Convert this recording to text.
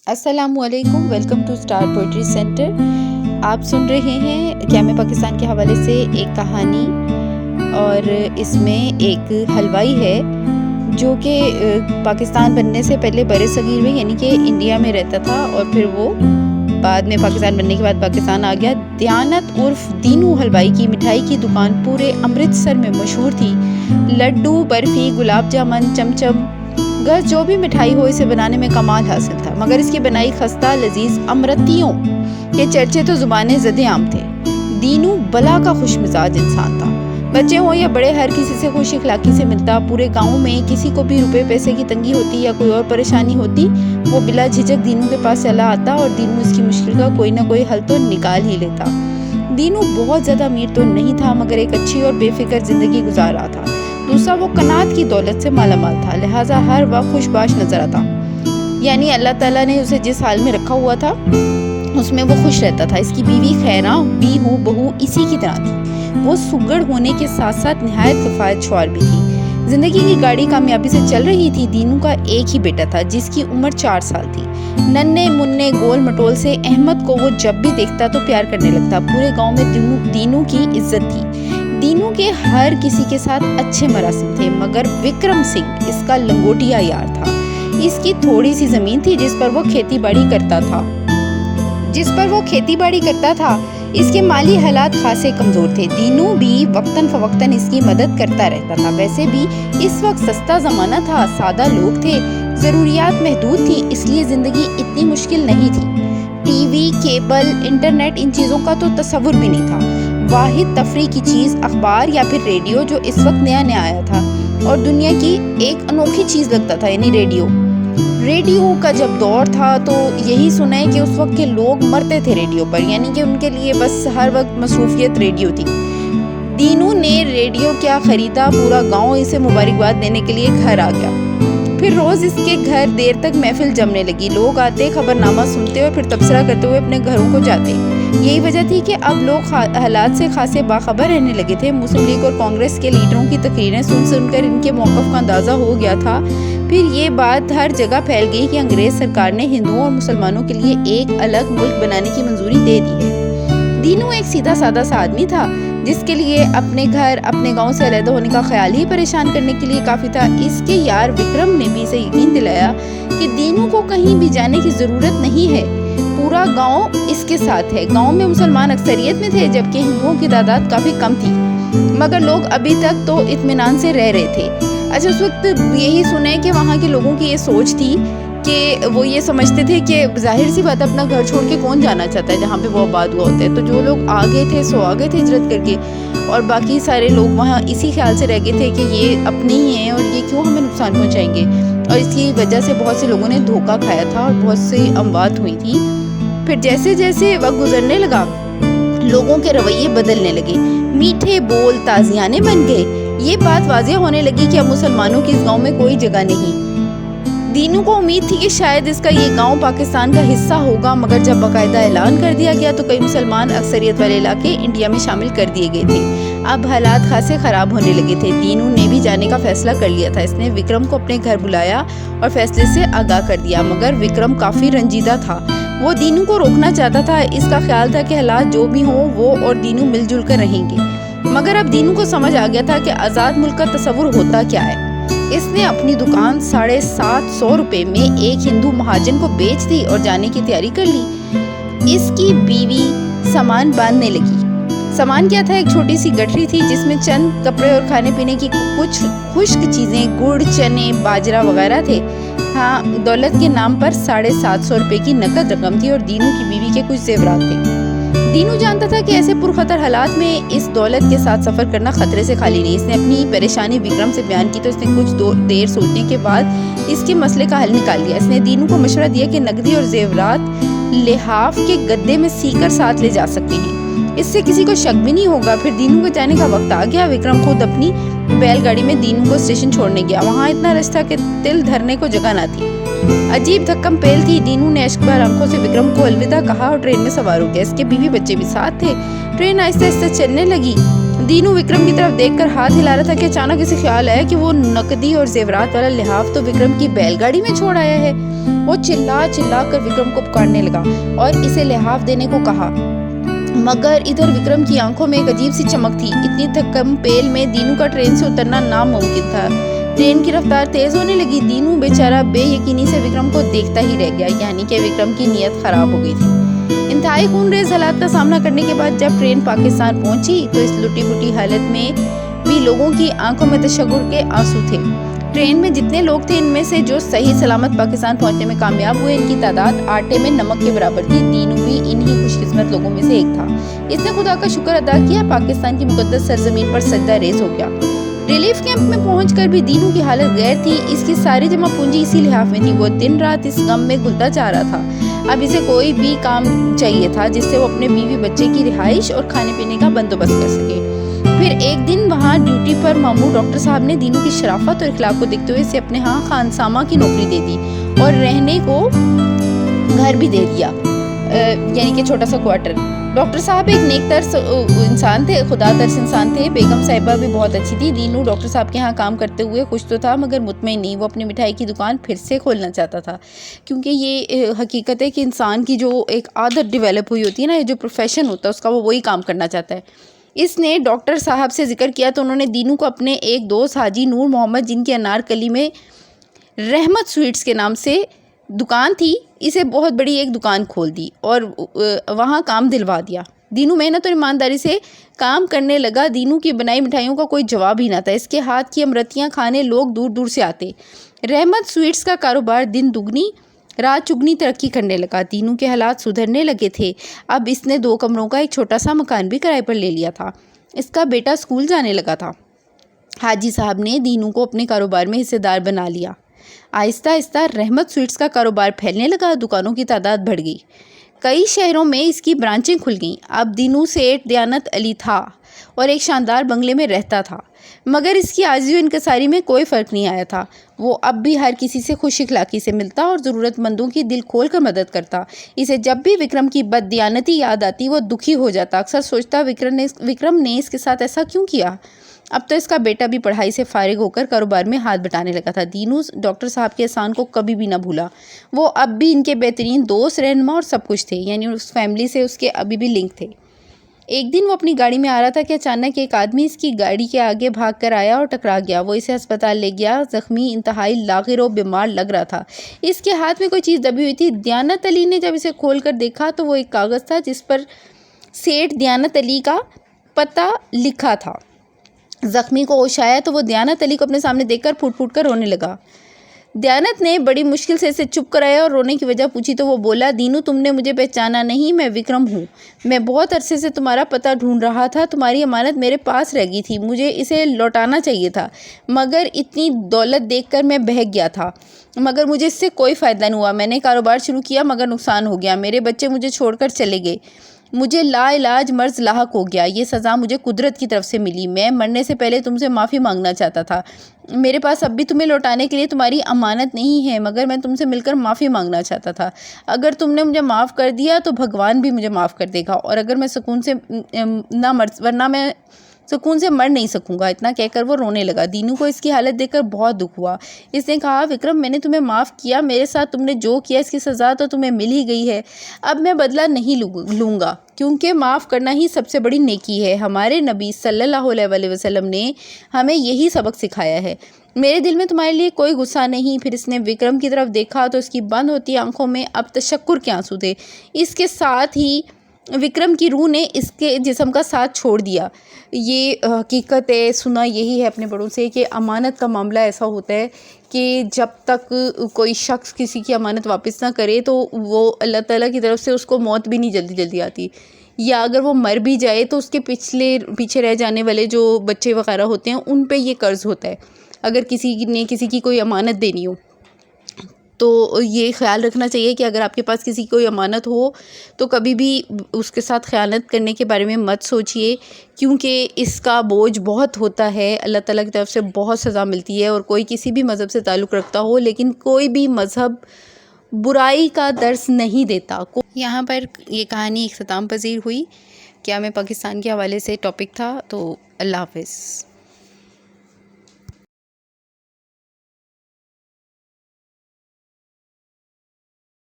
अस्सलाम वालेकुम, welcome to star poetry centre. आप सुन रहे हैं क्या मैं पाकिस्तान के हवाले से एक कहानी, और इसमें एक हलवाई है जो कि पाकिस्तान बनने से पहले बरसगीर में यानी कि इंडिया में रहता था, और फिर वो बाद में पाकिस्तान बनने के बाद पाकिस्तान आ गया। दयानत उर्फ दीनू हलवाई की मिठाई की दुकान पूरे अमृतसर में मशहूर थी। लड्डू, बर्फ़ी, गुलाब जामुन, चमचम, गज जो भी मिठाई हो इसे बनाने में कमाल हासिल था, मगर इसकी बनाई खस्ता लजीज अमरतियों के चर्चे तो ज़ुबाने ज़दे आम थे। दीनू बला का खुश मिजाज इंसान था। बच्चे हों या बड़े, हर किसी से खुश इखलाकी से मिलता। पूरे गांव में किसी को भी रुपए पैसे की तंगी होती या कोई और परेशानी होती, वो बिला झिझक दीनू के पास चला आता और दीनू इसकी मुश्किल का कोई ना कोई हल तो निकाल ही लेता। दीनू बहुत ज़्यादा अमीर तो नहीं था, मगर एक अच्छी और बेफिक्र ज़िंदगी गुजार रहा था। दूसरा, वो कनात की दौलत से मालामाल था, लिहाजा हर वक्त खुशबाश नजर आता। यानी अल्लाह ताला ने उसे जिस हाल में रखा हुआ था उसमें वो खुश रहता था। इसकी बीवी खैरा भी बहू इसी की तरह थी। वो सुगड़ होने के साथ साथ निहायत किफायतशुमार भी थी। जिंदगी की गाड़ी कामयाबी से चल रही थी। दीनू का एक ही बेटा था जिसकी उम्र 4 साल थी। नन्हे मुन्ने गोल मटोल से अहमद को वो जब भी देखता तो प्यार करने लगता। पूरे गांव में दीनू की इज्जत थी। दीनू के हर किसी के साथ अच्छे मरासिम थे, मगर विक्रम सिंह इसका लंगोटिया यार था। इसकी थोड़ी सी जमीन थी जिस पर वो खेती बाड़ी करता था। इसके माली हालात खासे कमजोर थे। दीनू भी वक्तन फवक्तन इसकी मदद करता रहता था। वैसे भी इस वक्त सस्ता जमाना था, सादा लोग थे, जरूरियात महदूद थी, इसलिए जिंदगी इतनी मुश्किल नहीं थी। टीवी, केबल, इंटरनेट, इन चीजों का तो तस्वुर भी नहीं था। वाहिद तफरी की चीज़ अखबार या फिर रेडियो, जो इस वक्त नया नया आया था और दुनिया की एक अनोखी चीज़ लगता था, यानी रेडियो का जब दौर था तो यही सुना है कि उस वक्त के लोग मरते थे रेडियो पर, यानी कि उनके लिए बस हर वक्त मसरूफियत रेडियो थी। दीनू ने रेडियो क्या खरीदा, पूरा गांव इसे मुबारकबाद देने के लिए घर आ गया। फिर रोज़ इसके घर देर तक महफिल जमने लगी। लोग आते, खबरनामा सुनते और फिर तबसरा करते हुए अपने घरों को जाते। यही वजह थी कि अब लोग हालात से खासे बाखबर रहने लगे थे। मुस्लिम लीग और कांग्रेस के लीडरों की तकरीरें सुनकर इनके मौक़िफ़ का अंदाज़ा हो गया था। फिर ये बात हर जगह फैल गई कि अंग्रेज़ सरकार ने हिंदुओं और मुसलमानों के लिए एक अलग मुल्क बनाने की मंजूरी दे दी है। दीनू एक सीधा सादा सा आदमी था जिसके लिए अपने घर, अपने गांव से अलग होने का ख्याल ही परेशान करने के लिए काफ़ी था। इसके यार विक्रम ने भी इसे यकीन दिलाया कि दीनू को कहीं भी जाने की ज़रूरत नहीं है, पूरा गांव इसके साथ है। गांव में मुसलमान अक्सरियत में थे जबकि हिंदुओं की तादाद काफ़ी कम थी, मगर लोग अभी तक तो इत्मीनान से रह रहे थे। अच्छा, उस वक्त यही सुने कि वहाँ के लोगों की ये सोच थी कि वो ये समझते थे कि जाहिर सी बात, अपना घर छोड़ के कौन जाना चाहता है जहाँ पे वो आबाद हुआ होता है। तो जो लोग आ गए थे सो आ गए थे हिजरत करके, और बाकी सारे लोग वहाँ इसी ख्याल से रह गए थे कि ये अपने ही हैं और ये क्यों हमें नुकसान पहुँचाएंगे। और इसकी वजह से बहुत से लोगों ने धोखा खाया था और बहुत सी अमवात हुई थी। फिर जैसे जैसे वक्त गुजरने लगा, लोगों के रवैये बदलने लगे, मीठे बोल ताजियाने बन गए। ये बात वाज़ेह होने लगी कि अब मुसलमानों की इस गांव में कोई जगह नहीं। दीनू को उम्मीद थी कि शायद इसका ये गांव पाकिस्तान का हिस्सा होगा, मगर जब बाकायदा ऐलान कर दिया गया तो कई मुसलमान अक्सरियत वाले इलाके इंडिया में शामिल कर दिए गए थे। अब हालात खासे ख़राब होने लगे थे। दीनू ने भी जाने का फैसला कर लिया था। इसने विक्रम को अपने घर बुलाया और फैसले से आगाह कर दिया, मगर विक्रम काफ़ी रंजीदा था। वो दीनू को रोकना चाहता था। इसका ख्याल था कि हालात जो भी हों वो और दीनू मिलजुल कर रहेंगे, मगर अब दीनू को समझ आ गया था कि आज़ाद मुल्क का तस्वुर होता क्या है। इसने अपनी दुकान 750 रुपये में एक हिंदू महाजन को बेच दी और जाने की तैयारी कर ली। इसकी बीवी सामान बांधने लगी। सामान क्या था? एक छोटी सी गठरी थी जिसमें चंद कपड़े और खाने पीने की कुछ खुश्क चीज़ें, गुड़, चने, बाजरा वगैरह थे। हाँ, दौलत के नाम पर 750 रुपये की नकद रकम थी और दीनू की बीवी के कुछ जेवरात थे। दीनू जानता था कि ऐसे पुरखतर हालात में इस दौलत के साथ सफ़र करना खतरे से खाली नहीं। इसने अपनी परेशानी विक्रम से बयान की तो इसने कुछ देर सोचने के बाद इसके मसले का हल निकाल लिया। इसने दीनू को मशवरा दिया कि नकदी और जेवरात लिहाफ के गद्दे में सीकर साथ ले जा सकते हैं, इससे किसी को शक भी नहीं होगा। फिर दीनू को जाने का वक्त आ गया। विक्रम खुद अपनी बैलगाड़ी में दीनू को स्टेशन छोड़ने गया। वहाँ इतना रश था कि तिल धरने को जगह ना थी। अजीब धक्कम पेल थी। दीनू ने अश्कबार आंखों से विक्रम को अलविदा कहा और ट्रेन में सवार हो गया। इसके बीवी बच्चे भी साथ थे। ट्रेन आहिस्ते आहिस्ते चलने लगी। दीनू विक्रम की तरफ देखकर हाथ हिला रहा था कि अचानक इसे ख्याल आया कि वो नकदी और जेवरात वाला लिहाफ तो विक्रम की बैलगाड़ी में छोड़ आया है। वो चिल्ला चिल्ला कर विक्रम को पुकारने लगा और इसे लिहाफ देने को कहा, मगर इधर विक्रम की आंखों में एक अजीब सी चमक थी। इतनी थकम पेल में दीनू का ट्रेन से उतरना नामुमकिन था। ट्रेन की रफ्तार तेज होने लगी। दीनू बेचारा बेयकीनी से विक्रम को देखता ही रह गया, यानी कि विक्रम की नीयत खराब हो गई थी। इंतहाई खूनरेज हालात का सामना करने के बाद जब ट्रेन पाकिस्तान पहुंची तो इस लुटी पुटी हालत में भी लोगों की आंखों में तशक्कुर के आंसू थे। ट्रेन में जितने लोग थे इनमें से जो सही सलामत पाकिस्तान पहुंचने में कामयाब हुए, इनकी तादाद आटे में नमक के बराबर थी। दीनू भी इन्हीं खुशकिस्मत लोगों में से एक था। इसने खुदा का शुक्र अदा किया, पाकिस्तान की मुकद्दस सरजमीन पर सजदा रेज हो गया। रिलीफ कैंप में पहुंचकर भी दीनू की हालत गैर थी। इसकी सारी जमा पूंजी इसी लिहाफ में थी। वो दिन रात इस गम में घुलता जा रहा था। अब इसे कोई भी काम चाहिए था जिससे वो अपने बीवी बच्चे की रिहाइश और खाने पीने का बंदोबस्त कर सके। फिर एक दिन वहाँ ड्यूटी पर मामूर डॉक्टर साहब ने दीनू की शराफत और इखलाक को देखते हुए इसे अपने यहाँ खानसामा की नौकरी दे दी और रहने को घर भी दे दिया, यानी कि छोटा सा क्वार्टर। डॉक्टर साहब एक नेकतर इंसान थे, खुदा तरस इंसान थे। बेगम साहिबा भी बहुत अच्छी थी। दीनू डॉक्टर साहब के यहाँ काम करते हुए खुश तो था मगर मुतमईन नहीं। वो अपनी मिठाई की दुकान फिर से खोलना चाहता था, क्योंकि ये हकीकत है कि इंसान की जो एक आदत डेवलप हुई होती है ना, जो प्रोफेशन होता है उसका, वो वही काम करना चाहता है। इसने डॉक्टर साहब से जिक्र किया तो उन्होंने दीनू को अपने एक दोस्त हाजी नूर मोहम्मद, जिनकी अनारकली में रहमत स्वीट्स के नाम से दुकान थी, इसे बहुत बड़ी एक दुकान खोल दी और वहाँ काम दिलवा दिया। दीनू मेहनत और ईमानदारी से काम करने लगा। दीनू की बनाई मिठाइयों का कोई जवाब ही ना था। इसके हाथ की अमरतियाँ खाने लोग दूर दूर से आते। रहमत स्वीट्स का कारोबार दिन दुगनी रात चुगनी तरक्की करने लगा। दीनू के हालात सुधरने लगे थे। अब इसने 2 कमरों का एक छोटा सा मकान भी किराए पर ले लिया था। इसका बेटा स्कूल जाने लगा था। हाजी साहब ने दीनू को अपने कारोबार में हिस्सेदार बना लिया। आहिस्ता आहिस्ता रहमत स्वीट्स का कारोबार फैलने लगा। दुकानों की तादाद बढ़ गई। कई शहरों में इसकी ब्रांचें खुल गईं। अब दीनू सेठ दयानत अली था और एक शानदार बंगले में रहता था, मगर इसकी आजिज़ व इनकसारी में कोई फ़र्क नहीं आया था। वो अब भी हर किसी से खुश इखलाकी से मिलता और ज़रूरतमंदों की दिल खोल कर मदद करता। इसे जब भी विक्रम की बददियानती याद आती वो दुखी हो जाता। अक्सर सोचता विक्रम ने इसके साथ ऐसा क्यों किया। अब तो इसका बेटा भी पढ़ाई से फारिग होकर कारोबार में हाथ बटाने लगा था। दीनू डॉक्टर साहब के एहसान को कभी भी ना भूला। वो अब भी इनके बेहतरीन दोस्त, रहनुमा और सब कुछ थे, यानी उस फैमिली से उसके अभी भी लिंक थे। एक दिन वो अपनी गाड़ी में आ रहा था कि अचानक एक आदमी इसकी गाड़ी के आगे भाग कर आया और टकरा गया। वो इसे अस्पताल ले गया। जख्मी, इंतहाई लागिर और बीमार लग रहा था। इसके हाथ में कोई चीज़ दबी हुई थी। दयानत अली ने जब इसे खोल कर देखा तो वो एक कागज़ था जिस पर सेठ दयानत अली का पता लिखा था। जख्मी को होश आया तो वो दयानत अली को अपने सामने देखकर फूट फूट कर रोने लगा। दयानत ने बड़ी मुश्किल से इसे चुप कराया और रोने की वजह पूछी तो वो बोला, दीनू तुमने मुझे पहचाना नहीं, मैं विक्रम हूँ। मैं बहुत अरसे से तुम्हारा पता ढूंढ रहा था। तुम्हारी अमानत मेरे पास रह गई थी, मुझे इसे लौटाना चाहिए था, मगर इतनी दौलत देखकर मैं बहक गया था, मगर मुझे इससे कोई फ़ायदा नहीं हुआ। मैंने कारोबार शुरू किया मगर नुकसान हो गया। मेरे बच्चे मुझे छोड़कर चले गए। मुझे लाइलाज मर्ज लाहक हो गया। ये सज़ा मुझे कुदरत की तरफ से मिली। मैं मरने से पहले तुमसे माफ़ी मांगना चाहता था। मेरे पास अब भी तुम्हें लौटाने के लिए तुम्हारी अमानत नहीं है, मगर मैं तुमसे मिलकर माफ़ी मांगना चाहता था। अगर तुमने मुझे माफ़ कर दिया तो भगवान भी मुझे माफ़ कर देगा, और अगर मैं सुकून से वरना मैं सुकून से मर नहीं सकूंगा। इतना कहकर वो रोने लगा। दीनू को इसकी हालत देखकर बहुत दुख हुआ। इसने कहा, विक्रम मैंने तुम्हें माफ़ किया, मेरे साथ तुमने जो किया इसकी सज़ा तो तुम्हें मिल ही गई है। अब मैं बदला नहीं लूँगा, क्योंकि माफ़ करना ही सबसे बड़ी नेकी है। हमारे नबी सल्लल्लाहु अलैहि वसल्लम ने हमें यही सबक सिखाया है। मेरे दिल में तुम्हारे लिए कोई गुस्सा नहीं। फिर इसने विक्रम की तरफ देखा तो उसकी बंद होती आंखों में अब तशक्कुर के आंसू थे। इसके साथ ही विक्रम की रूह ने इसके जिस्म का साथ छोड़ दिया। ये हकीकत है, सुना यही है अपने बड़ों से कि अमानत का मामला ऐसा होता है कि जब तक कोई शख्स किसी की अमानत वापस ना करे तो वो अल्लाह ताला की तरफ से उसको मौत भी नहीं जल्दी जल्दी आती, या अगर वो मर भी जाए तो उसके पीछे रह जाने वाले जो बच्चे वगैरह होते हैं उन पे ये कर्ज़ होता है अगर किसी ने किसी की कोई अमानत देनी हो। तो ये ख्याल रखना चाहिए कि अगर आपके पास किसी की कोई अमानत हो तो कभी भी उसके साथ ख़यानत करने के बारे में मत सोचिए, क्योंकि इसका बोझ बहुत होता है। अल्लाह ताला की तरफ से बहुत सज़ा मिलती है। और कोई किसी भी मज़हब से ताल्लुक़ रखता हो, लेकिन कोई भी मज़हब बुराई का दर्स नहीं देता। यहाँ पर ये कहानी इख्तिताम पज़ीर हुई। کیا میں پاکستان کے حوالے سے ٹاپک تھا. تو اللہ حافظ.